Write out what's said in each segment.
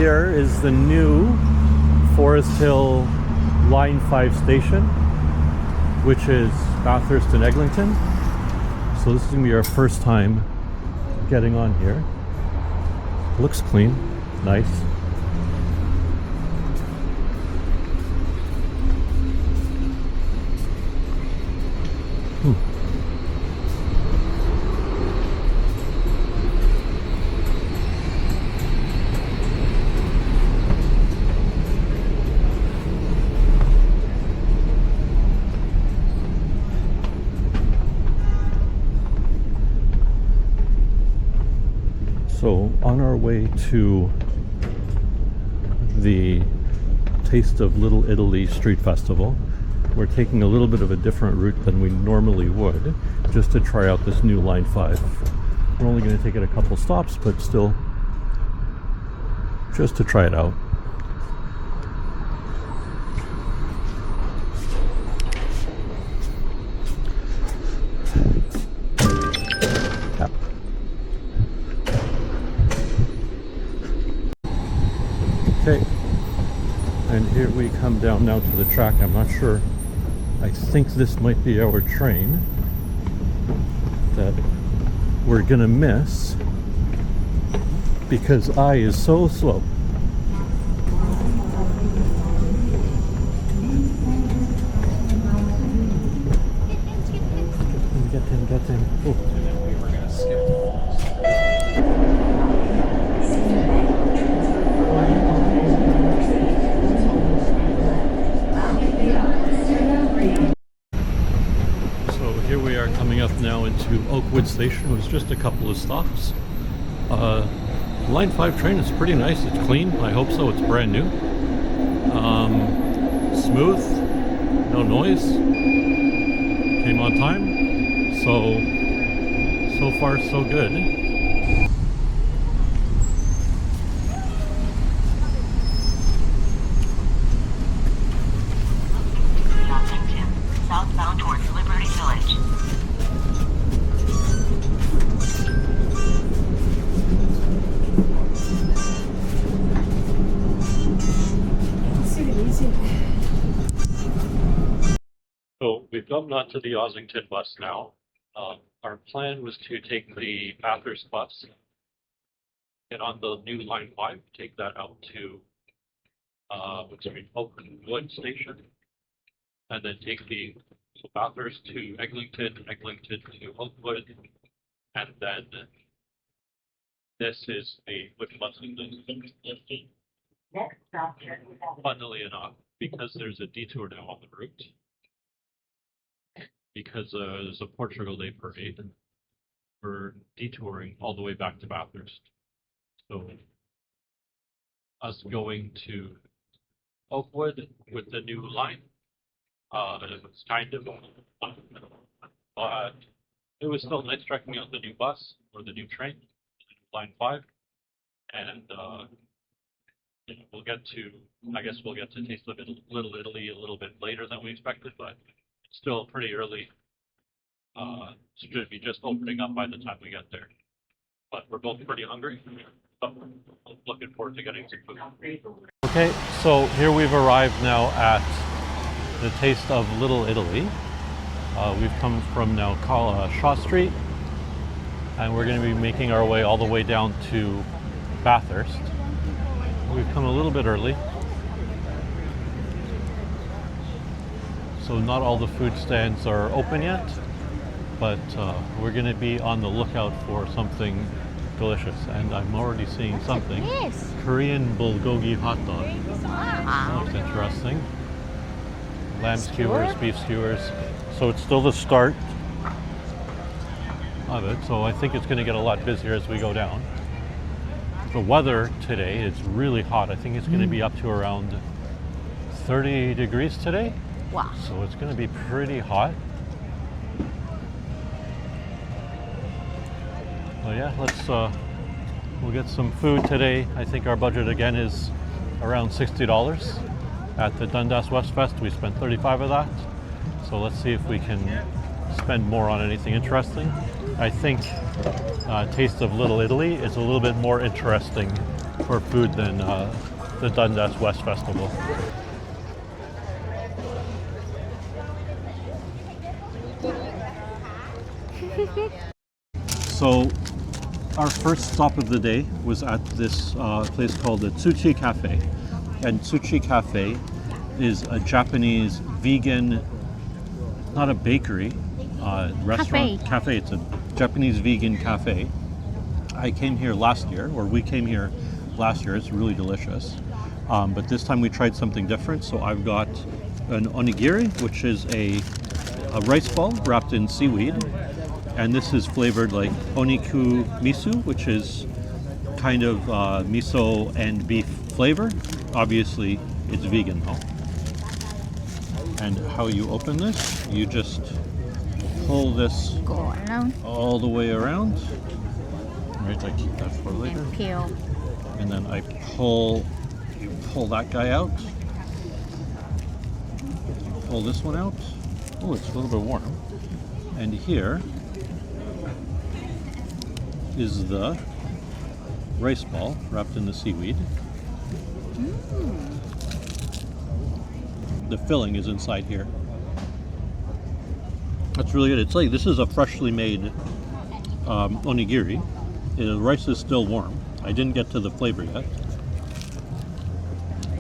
here is the new Forest Hill Line 5 station, which is Bathurst and Eglinton. So this is going to be our first time getting on here. Looks clean, nice. So on our way to the Taste of Little Italy Street Festival, we're taking a little bit of a different route than we normally would, just to try out this new Line 5. We're only going to take it a couple stops, but still, just to try it out. Okay, and here we come down now to the track. I'm not sure. I think this might be our train that we're gonna miss because I is so slow. Get in. Oh. And then we were gonna skip. Here we are coming up now into Oakwood Station. It was just a couple of stops. Line 5 train is pretty nice. It's clean. I hope so. It's brand new. Smooth. No noise. Came on time. So far so good. Southbound towards Liberty Village. So we've come on to the Ossington bus now. Our plan was to take the Bathurst bus, get on the new Line 5, take that out to Oakwood Station, and then take the Bathurst to Eglinton, Eglinton to Oakwood, and then this is which bus is this? Next stop, Funnily enough, because there's a detour now on the route, because there's a Portugal Day parade, we're detouring all the way back to Bathurst. So us going to Oakwood with the new line. It was kind of, but it was still nice checking out the new bus or the new train, Line 5, and we'll get to Taste of Little Italy a little bit later than we expected, but it's still pretty early. Should be just opening up by the time we get there. But we're both pretty hungry, so looking forward to getting some food. Okay, so here we've arrived now at the Taste of Little Italy. We've come from now Shaw Street, and we're going to be making our way all the way down to Bathurst. We've come a little bit early, so not all the food stands are open yet, but we're going to be on the lookout for something delicious, and I'm already seeing something. Yes. Korean bulgogi hot dog. That looks interesting. Lamb skewers, beef skewers. So it's still the start of it, so I think it's going to get a lot busier as we go down. The weather today is really hot. I think it's going to be up to around 30 degrees today. Wow. So it's going to be pretty hot. So yeah, we'll get some food today. I think our budget again is around $60. At the Dundas West Fest, we spent 35 of that. So let's see if we can spend more on anything interesting. I think Taste of Little Italy is a little bit more interesting for food than the Dundas West Festival. So our first stop of the day was at this place called the Tsuchi Cafe. And Tsuchi Cafe is a Japanese vegan, not a bakery, restaurant. Cafe. It's a Japanese vegan cafe. I came here last year, or we came here last year. It's really delicious. But this time we tried something different. So I've got an onigiri, which is a rice ball wrapped in seaweed. And this is flavored like oniku miso, which is kind of miso and beef flavor. Obviously, it's vegan though. And how you open this, you just pull this all the way around. Right, I keep that for later. And peel. And then you pull that guy out. You pull this one out. Oh, it's a little bit warm. And here is the rice ball wrapped in the seaweed. The filling is inside here. That's really good. It's like this is a freshly made onigiri. The rice is still warm. I didn't get to the flavor yet.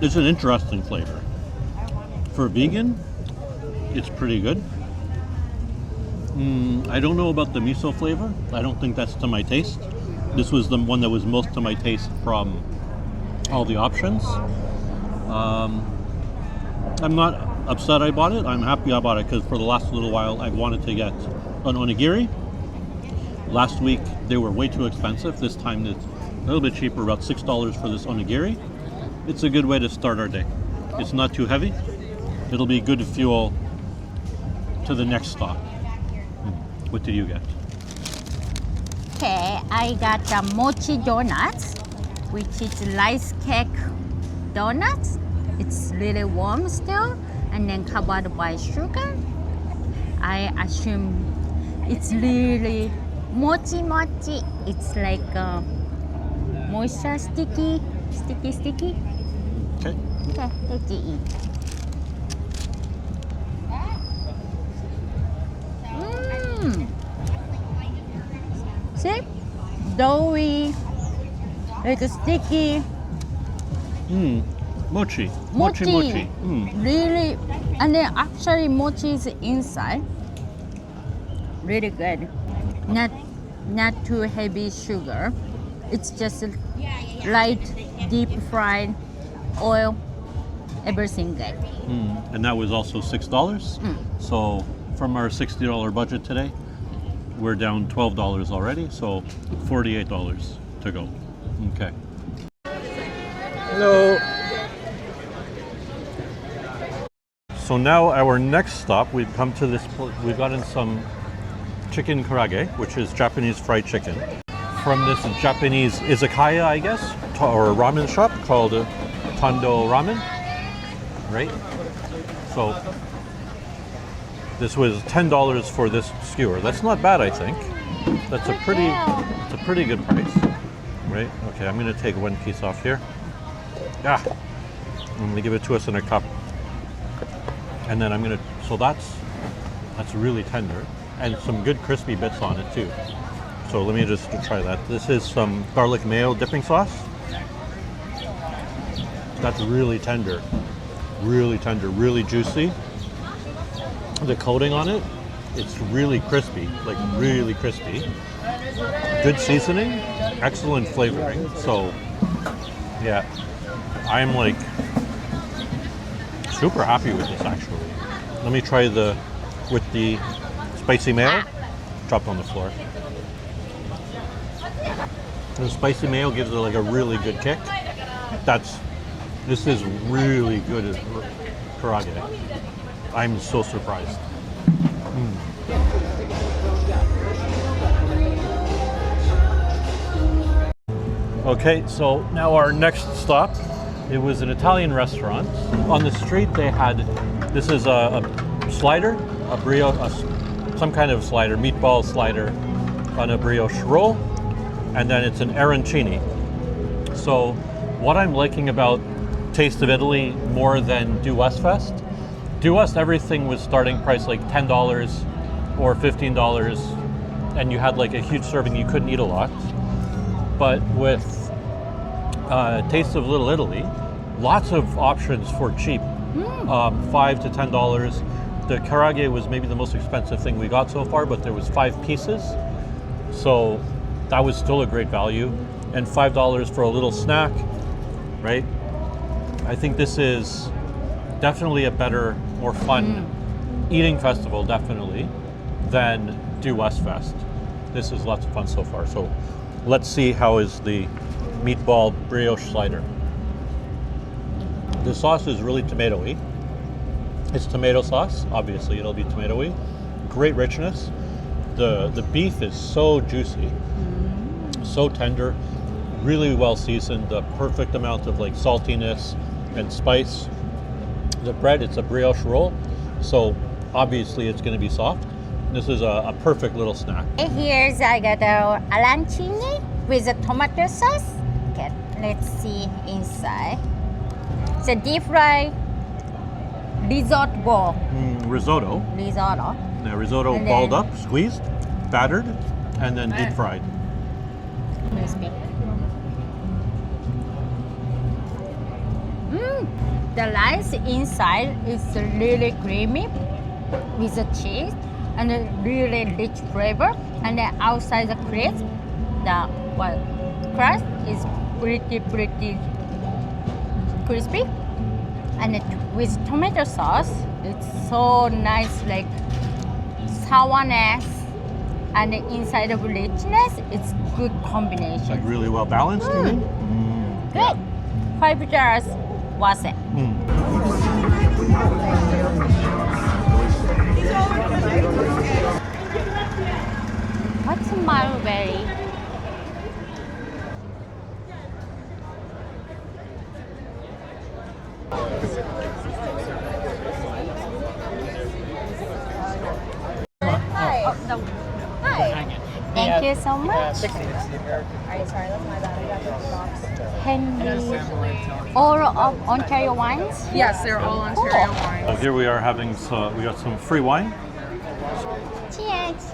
It's an interesting flavor. For vegan, it's pretty good. I don't know about the miso flavor. I don't think that's to my taste. This was the one that was most to my taste from all the options. I'm not upset I bought it. I'm happy I bought it because for the last little while I wanted to get an onigiri. Last week they were way too expensive. This time it's a little bit cheaper, about $6 for this onigiri. It's a good way to start our day. It's not too heavy. It'll be good fuel to the next stop. What did you get? Okay, I got the mochi donuts, which is rice cake donuts. It's really warm still, and then covered by sugar. I assume it's really mochi. It's like moisture, sticky. Okay. Okay, let's eat. See? Doughy, like sticky. Mochi. Really, and then actually mochi is inside. Really good. Not too heavy sugar. It's just light, deep fried, oil, everything good. And that was also $6. So from our $60 budget today, we're down $12 already, so $48 to go. Okay. Hello. So now our next stop, we've come to this, we've gotten some chicken karaage, which is Japanese fried chicken, from this Japanese izakaya, I guess, or a ramen shop called Tando Ramen, right? So this was $10 for this skewer. That's not bad, I think. That's a pretty good price, right? Okay, I'm gonna take one piece off here. I'm gonna give it to us in a cup, and then so that's really tender, and some good crispy bits on it too. So let me just try that. This is some garlic mayo dipping sauce. That's really tender, really juicy. The coating on it, it's really crispy, like really crispy. Good seasoning, excellent flavoring. So yeah, I'm like super happy with this actually. Let me try with the spicy mayo. Dropped on the floor. The spicy mayo gives it like a really good kick. This is really good karaage. I'm so surprised. Okay, so now our next stop, it was an Italian restaurant. On the street they had, this is a slider, a brioche, some kind of slider, meatball slider on a brioche roll, and then it's an arancini. So what I'm liking about Taste of Italy more than Due West Fest, Due West everything was starting price like $10 or $15, and you had like a huge serving, you couldn't eat a lot. But with Taste of Little Italy, lots of options for cheap, $5 to $10. The karaage was maybe the most expensive thing we got so far, but there was 5 pieces, so that was still a great value. And $5 for a little snack, right? I think this is definitely a better, more fun eating festival, definitely, than Due West Fest. This is lots of fun so far. So let's see how is the meatball brioche slider. The sauce is really tomatoey. It's tomato sauce, obviously it'll be tomatoey. Great richness. The beef is so juicy, so tender, really well seasoned, the perfect amount of like saltiness and spice. The bread, it's a brioche roll, so obviously it's going to be soft. This is a perfect little snack. Here's I got a arancini with a tomato sauce. Okay, let's see inside. It's a deep fried risotto bowl. Risotto. Risotto. Yeah, risotto And balled then- up, squeezed, battered, and then deep fried. Crispy. The rice inside is really creamy with the cheese and a really rich flavor. And the outside the crisp, the crust is pretty crispy. And with tomato sauce, it's so nice, like sourness and the inside of richness. It's good combination. Like really well balanced, you mean? Good. $5 was it? What's mulberry? Hi. Hi. Thank you so much. Can you all of Ontario wines? Yes, they're all Ontario wines. Here we are having we got some free wine. Cheers.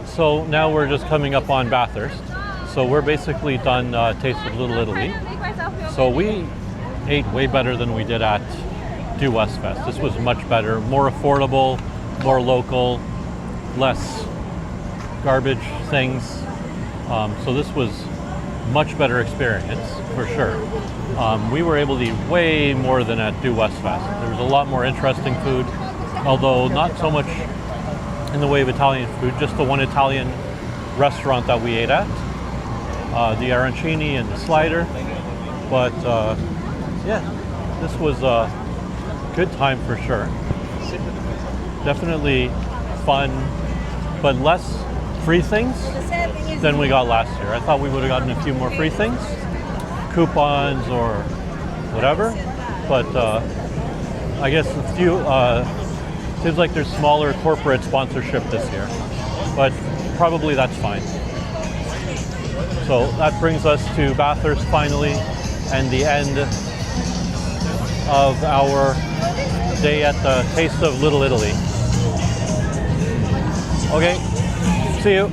So now we're just coming up on Bathurst. So we're basically done Taste of Little Italy. So we ate way better than we did at Due West Fest. This was much better, more affordable, more local, less garbage things. So this was much better experience for sure. We were able to eat way more than at Due West Fest. There was a lot more interesting food, although not so much in the way of Italian food, just the one Italian restaurant that we ate at, the arancini and the slider. But yeah, this was a good time for sure. Definitely fun, but less free things than we got last year. I thought we would have gotten a few more free things, coupons or whatever, but I guess a few, seems like there's smaller corporate sponsorship this year, but probably that's fine. So that brings us to Bathurst finally, and the end of our day at the Taste of Little Italy. Okay, see you.